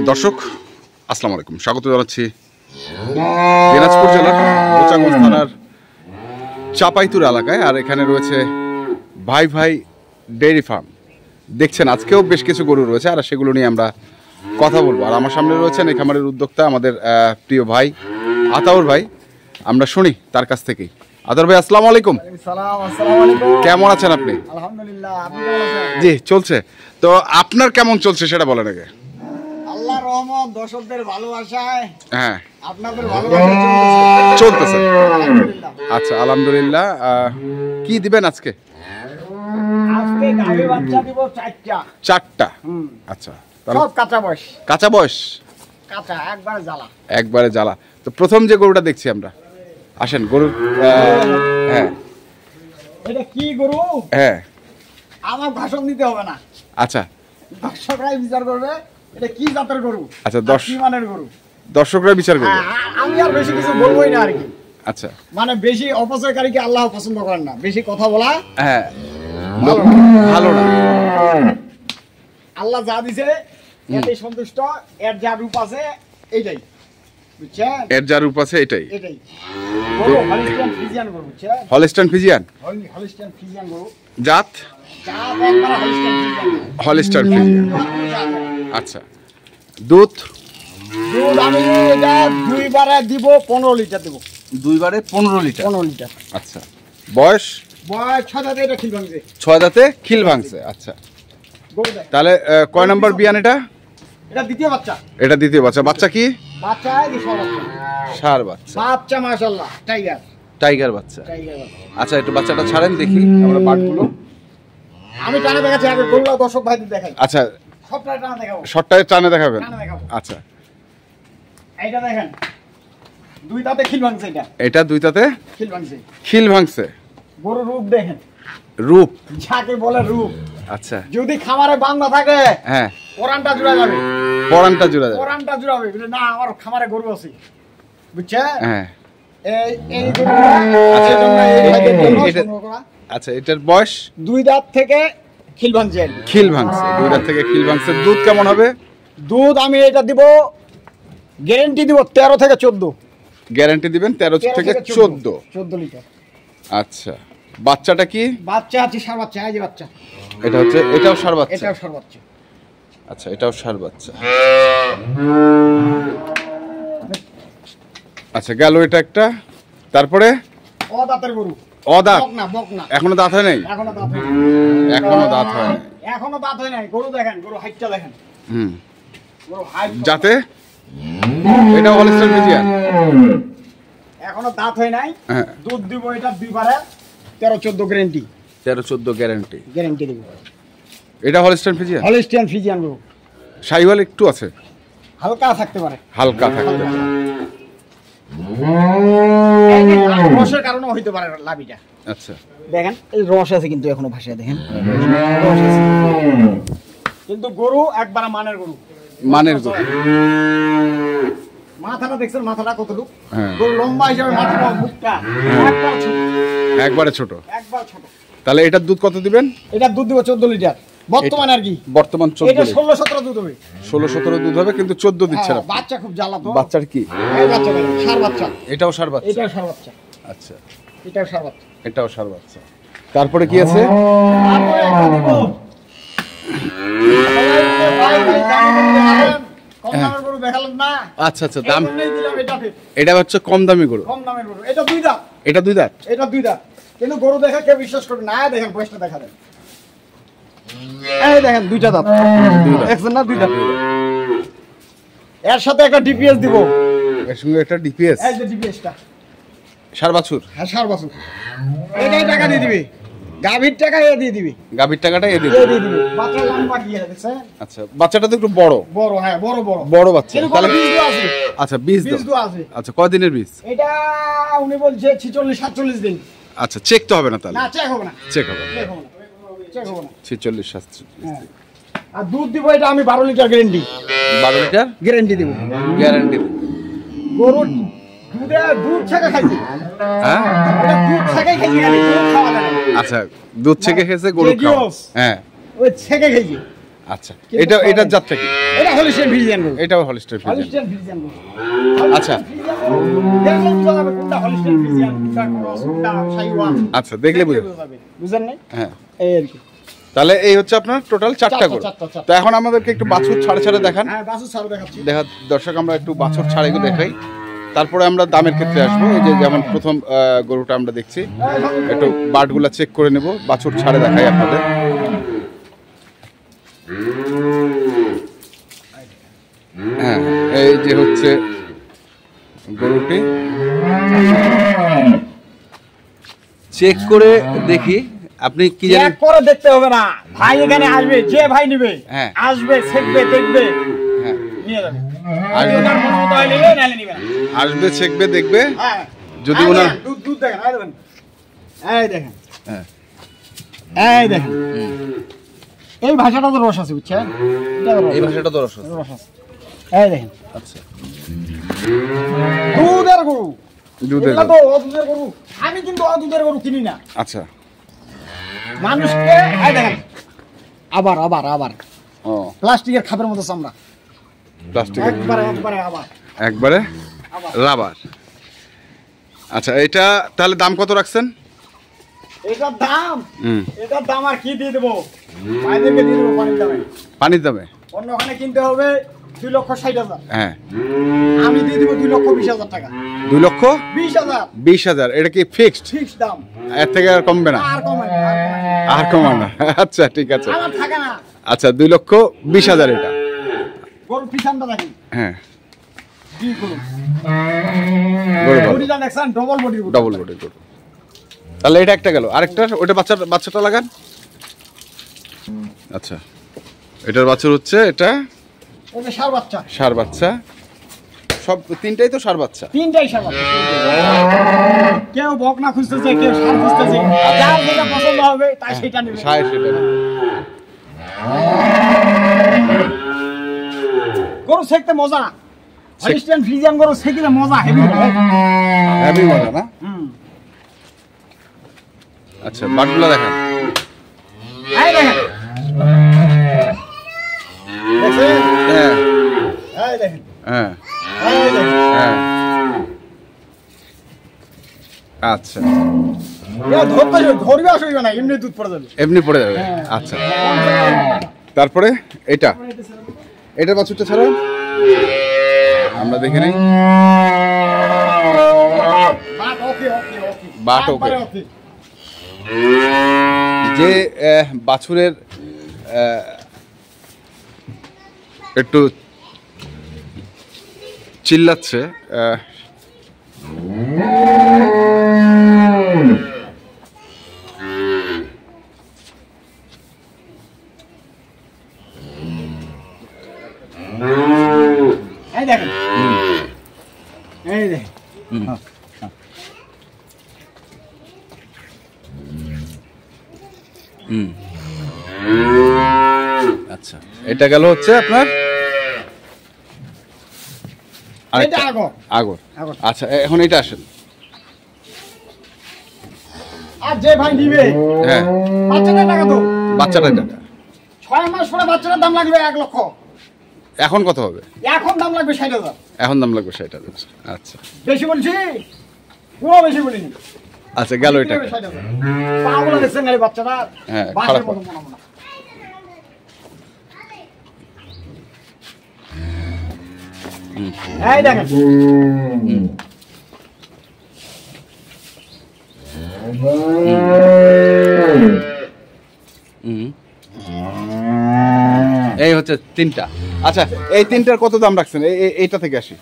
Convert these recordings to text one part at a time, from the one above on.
দর্শক আসসালামু আলাইকুম, স্বাগত জানাচ্ছি দিনাজপুর জেলার মোচাগঞ্জ থানার চাপাইতুর এলাকায়। আর এখানে রয়েছে ভাই ভাই ডেইরি ফার্ম। দেখছেন আজকেও বেশ কিছু গরু রয়েছে, আর সেগুলো নিয়ে আমরা কথা বলবো। আর আমার সামনে রয়েছেন এই খামারের উদ্যোক্তা আমাদের প্রিয় ভাই আতাউর ভাই। আমরা শুনি তার কাছ থেকেই। আতাউর ভাই আসসালামু আলাইকুম। কেমন আছেন আপনি? আলহামদুলিল্লাহ, আপনি কেমন আছেন? জি চলছে। তো আপনার কেমন চলছে সেটা বলেন আগে। আল্লাহর রহমত, দর্শকদের ভালোবাসায়, হ্যাঁ আপনাদের ভালোবাসায় চলতেছে। আলহামদুলিল্লাহ। আচ্ছা আলহামদুলিল্লাহ। কি দিবেন আজকে? আজকে গাভী বাচ্চা দিব চারটা। আচ্ছা সব কাঁচা বয়স। কাঁচা বয়স, কাঁচা একবার জ্বালা। একবারে জ্বালা। তো প্রথম যে গরুটা দেখছি আমরা, আসেন গরুর। হ্যাঁ এটা কি গরু? হ্যাঁ আমার ভাষণ দিতে হবে না, আচ্ছা দর্শকরাই বিচার করবে এটা কি জাতের গরু। আচ্ছা, আর কি মানের গরু দর্শকরা বিচার করবে। আমি আর বেশি কিছু বলবোই না আর কি। আচ্ছা মানে বেশি অপচয়কারীকে আল্লাহ পছন্দ করেন না, বেশি কথা বলা হ্যাঁ ভালো ভালো না। না। আল্লাহ যা দিছে এতেই সন্তুষ্ট। এর যা রূপ আছে এইটাই, বুঝছেন? এর যা রূপ আছে এটাই। এটাই গরু হলিস্টিয়ান ফ্রিজিয়ান গরু, বুঝছেন? হলিস্টাইন ফ্রিজিয়ান হলিস্টিয়ান ফ্রিজিয়ান গরু। জাত যা একবার হলিস্টিয়ান ফ্রিজিয়ান গরু। Holstein Friesian. আচ্ছা দুধ আমি এটা দুইবারে দিব 15 লিটার দিব। দুইবারে 15 লিটার। 15 লিটার। আচ্ছা বয়স বয়স 6 দাঁতে এটা খিল ভাঙছে। 6 দাঁতে খিল ভাঙছে। আচ্ছা গরু দেখ। তাহলে কয় নাম্বার বিয়ান এটা? এটা দ্বিতীয় বাচ্চা। এটা দ্বিতীয় বাচ্চা। বাচ্চা কি? বাচ্চা এই সব বাচ্চা। ষাঁড় বাচ্চা। বাচ্চা মাশাআল্লাহ টাইগার। টাইগার বাচ্চা। টাইগার বাচ্চা। আচ্ছা একটু বাচ্চাটা ছাড়েন দেখি আমরা পাটগুলো। আমি টানে দেখাচ্ছি, আগে গরুটা দর্শক ভাইদের দেখাই। আচ্ছা সবটা টানে দেখাবো। শর্টটায় টানে দেখাবেন। টানে দেখাবো। আচ্ছা এইটা দেখেন, দুই দাঁতে খিল ভাঙছে। এটা দুই দাঁতে খিল ভাঙছে। খিল ভাঙছে। গরুর রূপ দেখেন, রূপ। যাকে বলে রূপ। আচ্ছা যদি খামারে বান্ধা থাকে হ্যাঁ কোরআনটা জুড়া যাবে। পরানটা জুড়ে যাবে। কোরআনটা জুড়াবে বলে না আমার খামারে গরু আছে, বুঝছেন? হ্যাঁ এই গরুটা আছে জন্য এই ভাইদের জন্য সংগ্রহ করা। আচ্ছা এটার বয়স? দুই দাঁত থেকে খিল ভাঙছে। খিল ভাঙছে, দুই দাঁত থেকে খিল ভাঙছে। দুধ কেমন হবে? দুধ আমি এটা দিব গ্যারান্টি দিব 13 থেকে 14। গ্যারান্টি দিবেন 13 থেকে 14 লিটার। আচ্ছা বাচ্চাটা কি? বাচ্চা আছে ষাঁড় বাচ্চা। এই যে বাচ্চা, এটা হচ্ছে এটাও ষাঁড় বাচ্চা। এটাও ষাঁড় বাচ্চা। আচ্ছা এটাও ষাঁড় বাচ্চা। আচ্ছা গেল এটা একটা। তারপরে অদাঁতের গরু। অদাঁত? বকনা। এখনো দাঁত হয় নাই? এখনো দাঁত হয় নাই। এখনো দাঁত হয় নাই। এখনো দাঁত হয় নাই। গরু দেখেন, গরু হাইটটা দেখেন। গরু হাইট যাতে এটা হলিস্টাইন ফ্রিজিয়ান। এখনো দাঁত হয় নাই। হ্যাঁ দুধ দিব এটা দুইবারে 13-14 গ্যারান্টি। 13-14 গ্যারান্টি। গ্যারান্টি দিব। এটা হলিস্টাইন ফ্রিজিয়ান। হলিস্টিয়ান ফ্রিজিয়ান গরু। শাহিওয়াল একটু আছে, হালকা থাকতে পারে। হালকা থাকতে পারে। রসের কারণে হইতে পারে লাভিটা। আচ্ছা দেখেন এই রস আছে কিন্তু এখনো ভাষায় দেখেন রস আছে। কিন্তু গরু একবার মানের গরু। মানের গরু। মাথাটা দেখছেন, মাথাটা কতটুকু? হ্যাঁ। গরু লম্বা হিসাবে মাথাটা, মুখটা একবার ছোট। একবার ছোট। তাহলে এটার দুধ কত দিবেন? এটা দুধ দিব 14 লিটার বর্তমানে আর কি। বর্তমান 14। এটা 16-17 দুধ হবে। 16-17 দুধ হবে, কিন্তু 14 দিচ্ছে না। বাচ্চা খুব জ্বালা তো। বাচ্চার কি? এই বাচ্চা দেখেন, ষাঁড় বাচ্চা। এটাও ষাঁড় বাচ্চা। এটাও ষাঁড় বাচ্চা। আচ্ছা এটাও ষাঁড় বাচ্চা। এটাও ষাঁড় বাচ্চা। তারপরে কি আছে? তারপরে একটা দিব। সবাই মিলে ভাই ভাই দাম করে দেখালেন। কম দামের গরু দেখালেন না? আচ্ছা আচ্ছা দাম। এই জন্যই দিলাম এটাতে। এটা হচ্ছে কম দামি গরু। কম দামের গরু। এটা দুই দাঁত। এটা দুই দাঁত। এটা দুই দাঁত। কিন্তু গরু দেখে কেউ বিশ্বাস করবে না। দেখেন বয়সটা দেখা দেন। এই দেখেন দুইটা দাঁত। দেখছেন না? দুই দাঁত। এর সাথে একটা ডিপিএস দিব। এর সঙ্গে একটা ডিপিএস। এই যে ডিপিএসটা। ষাঁড় বাছুর। হ্যাঁ ষাঁড় বাছুর। এটাই টাকা দিয়ে দিবি। গাভীর টাকা এ দিয়ে দিবি। গাভীর টাকাটা এ দিয়ে দিবি। বাচ্চা লম্বা কি আছে দেখছেন? আচ্ছা বাচ্চাটা তো একটু বড়। বড়, হ্যাঁ বড় বড়। বড় বাচ্চা। তাহলে বীজ দেওয়া আছে। আচ্ছা বীজ দেওয়া আছে। আচ্ছা কয় দিনের বীজ? এটা উনি বলছে 46-47 দিন। আচ্ছা চেক তো হবে না তাহলে? না চেক হবে না। চেক হবে। চেক হবে না। চেক হবে না। 46-47। হ্যাঁ। আর দুধ দিব এটা আমি 12 লিটার গ্যারান্টি। 12 লিটার গ্যারান্টি দিব। গ্যারান্টি। গরুর দুধ ছেঁকে খাইছি। হ্যাঁ এটা দুধ ছেঁকে খাইছি, দুধ খাওয়া যায় না। আচ্ছা দুধ ছেঁকে খেয়েছে গরু খাওয়া। হ্যাঁ ওই ছেঁকে খাইছি। আচ্ছা, এটার জাতটা কি? এটা হলিস্টিয়ান ফ্রিজিয়ান গরু। এটাও হলিস্টাইন ফ্রিজিয়ান। হলিস্টিয়ান ফ্রিজিয়ান গরু। আচ্ছা। দেখলে বুঝা যাবে কোনটা হলিস্টিয়ান ফ্রিজিয়ান, কোনটা ক্রস, কোনটা শাইওয়াল। আচ্ছা, দেখলে বুঝা যাবে। বুঝেন নাই? হ্যাঁ। এই আর কি। তাহলে এই হচ্ছে আপনার টোটাল 4টা গরু। চারটা। তো এখন আমাদেরকে একটু বাছুর ছাড়ে দেখান। হ্যাঁ, বাছুর ছাড়া দেখাচ্ছি। দর্শক আমরা একটু বাছুর ছাড়াইও দেখাই, তারপরে আমরা দামের ক্ষেত্রে আসবো। এই যে যেমন প্রথম গরুটা আমরা দেখছি, একটু বাটগুলা চেক করে নেব, বাছুর ছাড়ে দেখাই আপনাদের। হ্যাঁ, এই যে হচ্ছে গরুটি, চেক করে দেখি। আপনি কি জানেন? চেক করে দেখতে হবে না ভাই, এখানে আসবে, যে ভাই নিবে হ্যাঁ। আসবে, দেখবে, হ্যাঁ, নিয়ে যাবে। আসবে। ওনার মনে মতো হয় নিবে, নাহলে নিবে না। আসবে, চেকবে, দেখবে। হ্যাঁ, যদি এই ওনার দেখেন, দুধ দেখেন, এই দেখেন, এই দেখেন, হ্যাঁ, এই দেখেন, এই ভাষাটা তো রস আছে, বুঝছেন? এই ভাষাটা তো রস রস আছে। এই দেখেন, আচ্ছা, দুধের গরু, দুধের এগুলা গরু। তো অদুধের গরু। আমি কিন্তু অদুধের গরু কিনি না। আচ্ছা, মানুষকে এই দেখেন, আবার ও প্লাস্টিকের খাপের মতো চামড়া, প্লাস্টিক একবারে একবারে রাবার। আচ্ছা, এটা তাহলে দাম কত রাখছেন? এটার দাম আর কি দিয়ে দেবো, ভাইদেরকে দিয়ে দেবো পানির দামে। পানির দামে? অন্য ওখানে কিনতে হবে 2,60,000, হ্যাঁ, আমি দিয়ে দেবো 2,20,000 টাকা। 2,20,000? 20,000 এটা কি ফিক্সড? ফিক্স দাম, এর থেকে আর কমবে না? আর কমাই আর কমাবে না? আচ্ছা, ঠিক আছে। আমার থাকে না। আচ্ছা, 2,20,000 এটা। গরুর পিছনটা দেখেন, হ্যাঁ, কি করুন, গরু ভালো। বডিটা দেখছেন, ডবল বডি, ডবল বডি গরু। তাহলে এটা একটা গেল, আরেকটা ওটা বাচ্চাটা লাগান। আচ্ছা, এটার বাছুর হচ্ছে এটা ওটা ষাঁড় বাচ্চা, ষাঁড় বাচ্চা। সব তিনটাই তো ষাঁড় বাচ্চা। তিনটাই ষাঁড় বাচ্চা। কেউ বকনা খুঁজতেছে, কেউ ষাঁড় খুঁজতেছে, যার যেটা পছন্দ হবে তাই সেটা নেবে। ষাঁড় সেটা না। গরু শেখতে মজা, হলিস্টিয়ান ফ্রিজিয়ান গরু শেখলে মজা, হেভি হেভি মজা না? আচ্ছা, বাটগুলো দেখেন। এই দেখেন, দেখছেন? হ্যাঁ, এই দেখেন, হ্যাঁ, এই দেখেন। হ্যাঁ। আচ্ছা, ধরবে আসবে না, এমনি দুধ পড়ে যাবে। এমনি পড়ে যাবে। আচ্ছা, তারপরে এটার বাছুরটা ছাড়া আমরা দেখে নেই। বাট ওকে। যে বাছুরের একটু চিল্লাচ্ছে, এই দেখেন, এই দেখেন, আচ্ছা, এটা গেল হচ্ছে আপনার এটা আগর। আগর। আচ্ছা, এখন এটা আসেন। আর যে ভাই নিবে, হ্যাঁ, বাচ্চাটার টাকা তো, বাচ্চাটার টাকা 6 মাস পরে বাচ্চাটার দাম লাগবে 1 লক্ষ। এখন কত হবে? এখন দাম লাগবে 60,000। এখন দাম লাগবে 60,000। আচ্ছা, বেশি বলছি, পুরো বেশি বলিনি। আচ্ছা, গেল এটা। পাগুলো দেখছেন না, এই বাচ্চাটা হ্যাঁ, বাসের খারাপ। মতো মনে মনে। এই দেখেন, এই হচ্ছে তিনটা। আচ্ছা, এই তিনটার কত দাম রাখছেন? এইটা থেকে আসি।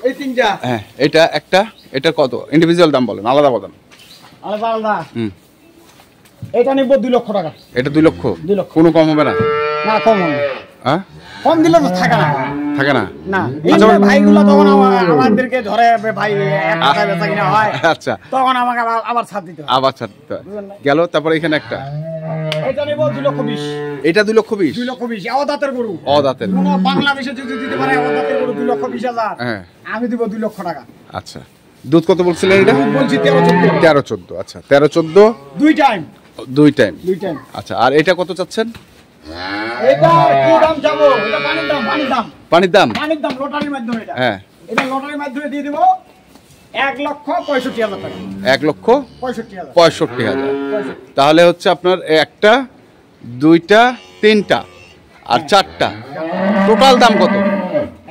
এই তিনটা, হ্যাঁ, এটা একটা, এটার কত ইন্ডিভিজুয়াল দাম বলেন, আলাদা বলেন। আলাদা। এটা নিব 2 লক্ষ টাকা। এটা 2 লক্ষ? 2 লক্ষ। কোনো কম হবে না? না, কম হবে। হ্যাঁ, কম দিলে তো থাকে না। থাকে না? না, আচ্ছা, এই ভাইগুলো তখন আমাদেরকে ধরে, ভাই এক টাকা বেচা কিনা হয়, আচ্ছা, তখন আমাকে আবার ছাড় দিতে হয়। আবার ছাড় দিতে হয়। গেল, তারপরে এখানে একটা, এটা নেব 2,20,000। এটা 2,20,000? 2,20,000 অদাতের গরু। অদাতের কোন বাংলাদেশে যদি দিতে পারে অদাতের গরু 2,20,000, হ্যাঁ, আমি দিব 2 লক্ষ টাকা। আচ্ছা, দুধ কত বলছিলেন এটা? বলছি 13-14। 13-14। আচ্ছা, 13-14 দুই টাইম। দুই টাইম। দুই টাইম। আচ্ছা, আর এটা কত চাচ্ছেন? এটা কি দাম যাবো? এটা পানির দাম, পানির দাম, পানির দাম? পানির দাম লটারির মাধ্যমে এটা। হ্যাঁ, এটা লটারির মাধ্যমে দিয়ে দিব 1,65,000 টাকা। 1,65,000। 65,000। তাহলে হচ্ছে আপনার একটা, দুইটা, তিনটা আর চারটা, টোটাল দাম কত?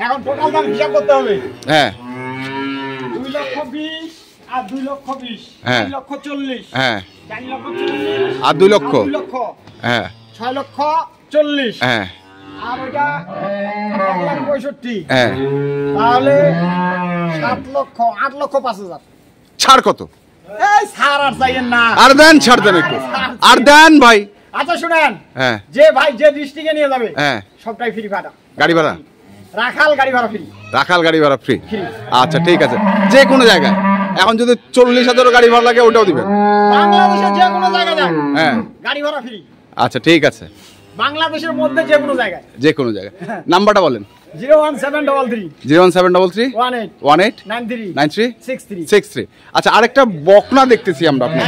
এখন টোটাল দাম হিসাব করতে হবে। হ্যাঁ 2,20,000 আর 2,20,000, হ্যাঁ। 4,40,000, হ্যাঁ 4,40,000 আর 2 লক্ষ? 2 লক্ষ, হ্যাঁ 6,40,000, হ্যাঁ আর ওটা 1,65,000, হ্যাঁ। তাহলে 7 লক্ষ, 8,05,000। ছাড় কত? এই ছাড় আর চাইয়েন না। আর দেন, ছাড় দেন একটু, আর দেন ভাই। আচ্ছা শুনেন, হ্যাঁ যে ভাই যে ডিস্ট্রিক্টে নিয়ে যাবে হ্যাঁ। সবটাই ফ্রি ভাড়া, গাড়ি ভাড়া? রাখাল গাড়ি ভাড়া ফ্রি। রাখাল গাড়ি ভাড়া ফ্রি? ফ্রি। আচ্ছা ঠিক আছে, যে কোনো জায়গায়। এখন যদি 40,000 গাড়ি ভাড়া লাগে ওটাও দিবেন? বাংলাদেশের যে কোনো জায়গায় যান, হ্যাঁ। গাড়ি ভাড়া ফ্রি। আচ্ছা ঠিক আছে, বাংলাদেশের মধ্যে যে কোনো জায়গায়। যে কোনো জায়গায়। নাম্বারটা বলেন। 01733 01733 18 18 93 93 63। 63। আচ্ছা, আরেকটা বকনা দেখতেছি আমরা আপনার,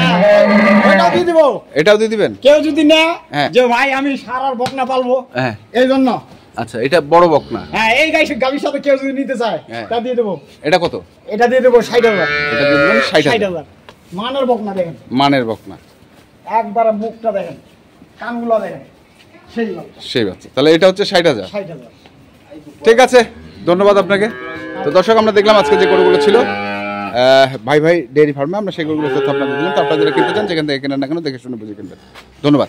ওটাও দিয়ে দিব। এটাও দিয়ে দিবেন? কেউ যদি নেয় হ্যাঁ। যে ভাই আমি সারার বকনা পালবো, হ্যাঁ। এই জন্য। আচ্ছা, এটা বড় বকনা? হ্যাঁ, এই গাড়ির সাথে কেউ যদি নিতে চায় হ্যাঁ। তা দিয়ে দেবো। এটা কত? এটা দিয়ে দেবো 60,000। এটা দিয়ে দিবেন 60,000? 60,000। মানের বকনা দেখেন, মানের বকনা, একবারে মুখটা দেখেন, কানগুলো দেখেন, সেই বাচ্চা। সেই বাচ্চা। তাহলে এটা হচ্ছে 60,000। 60,000। ঠিক আছে, ধন্যবাদ আপনাকে। তো দর্শক, আমরা দেখলাম আজকে যে গরুগুলো ছিল ভাই ভাই ডেয়ারি ফার্মে, আমরা সেই গরুগুলো তথ্য আপনাদের দিলাম। তো আপনারা যারা কিনতে চান, যেখান থেকে কেনেন না কেন, দেখে শুনে বুঝে কিনবেন। ধন্যবাদ।